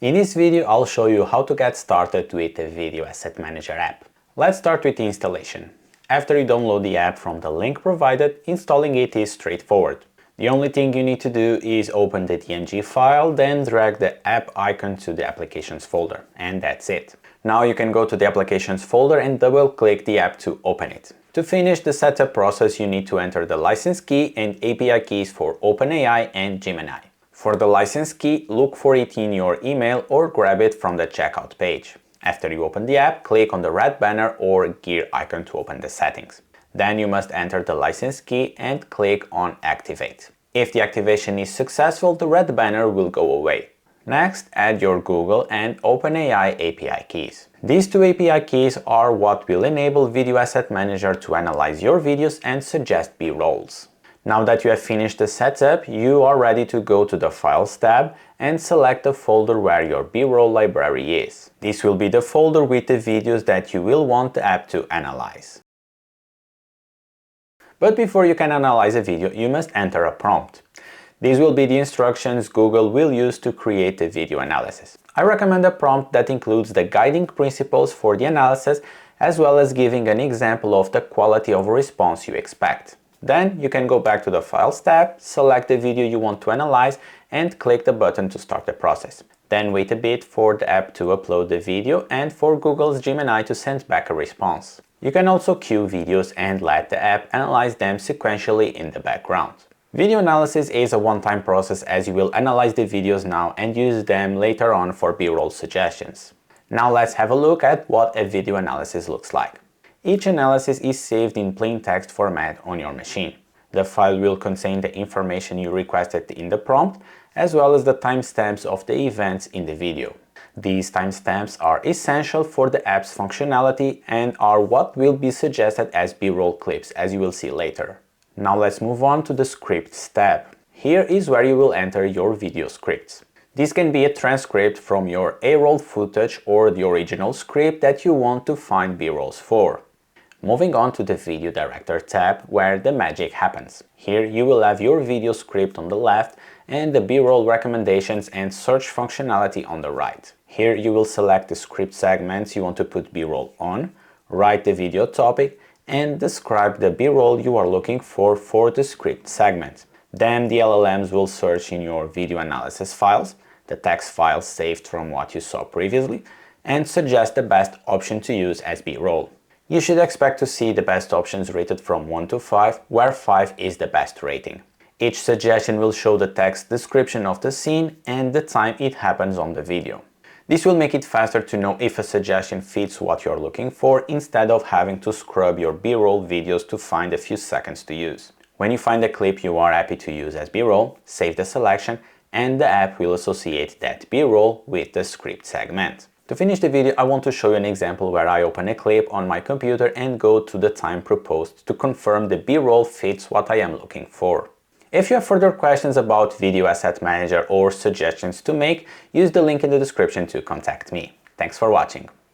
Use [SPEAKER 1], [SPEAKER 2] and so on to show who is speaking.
[SPEAKER 1] In this video, I'll show you how to get started with the Video Asset Manager app. Let's start with the installation. After you download the app from the link provided, installing it is straightforward. The only thing you need to do is open the DNG file, then drag the app icon to the Applications folder, and that's it. Now you can go to the Applications folder and double-click the app to open it. To finish the setup process, you need to enter the license key and API keys for OpenAI and Gemini. For the license key, look for it in your email or grab it from the checkout page. After you open the app, click on the red banner or gear icon to open the settings. Then you must enter the license key and click on Activate. If the activation is successful, the red banner will go away. Next, add your Google and OpenAI API keys. These two API keys are what will enable Video Asset Manager to analyze your videos and suggest B-rolls. Now that you have finished the setup, you are ready to go to the Files tab and select the folder where your B-roll library is. This will be the folder with the videos that you will want the app to analyze. But before you can analyze a video, you must enter a prompt. These will be the instructions Google will use to create the video analysis. I recommend a prompt that includes the guiding principles for the analysis, as well as giving an example of the quality of response you expect. Then you can go back to the Files tab, select the video you want to analyze and click the button to start the process. Then wait a bit for the app to upload the video and for Google's Gemini to send back a response. You can also queue videos and let the app analyze them sequentially in the background. Video analysis is a one-time process, as you will analyze the videos now and use them later on for B-roll suggestions. Now let's have a look at what a video analysis looks like. Each analysis is saved in plain text format on your machine. The file will contain the information you requested in the prompt, as well as the timestamps of the events in the video. These timestamps are essential for the app's functionality and are what will be suggested as B-roll clips, as you will see later. Now let's move on to the Scripts tab. Here is where you will enter your video scripts. This can be a transcript from your A-roll footage or the original script that you want to find B-rolls for. Moving on to the Video Director tab, where the magic happens. Here you will have your video script on the left and the B-roll recommendations and search functionality on the right. Here you will select the script segments you want to put B-roll on, write the video topic, and describe the B-roll you are looking for the script segment. Then the LLMs will search in your video analysis files, the text files saved from what you saw previously, and suggest the best option to use as B-roll. You should expect to see the best options rated from 1 to 5, where 5 is the best rating. Each suggestion will show the text description of the scene and the time it happens on the video. This will make it faster to know if a suggestion fits what you're looking for, instead of having to scrub your B-roll videos to find a few seconds to use. When you find a clip you are happy to use as B-roll, save the selection and the app will associate that B-roll with the script segment. To finish the video, I want to show you an example where I open a clip on my computer and go to the time proposed to confirm the B-roll fits what I am looking for. If you have further questions about Video Asset Manager or suggestions to make, use the link in the description to contact me. Thanks for watching.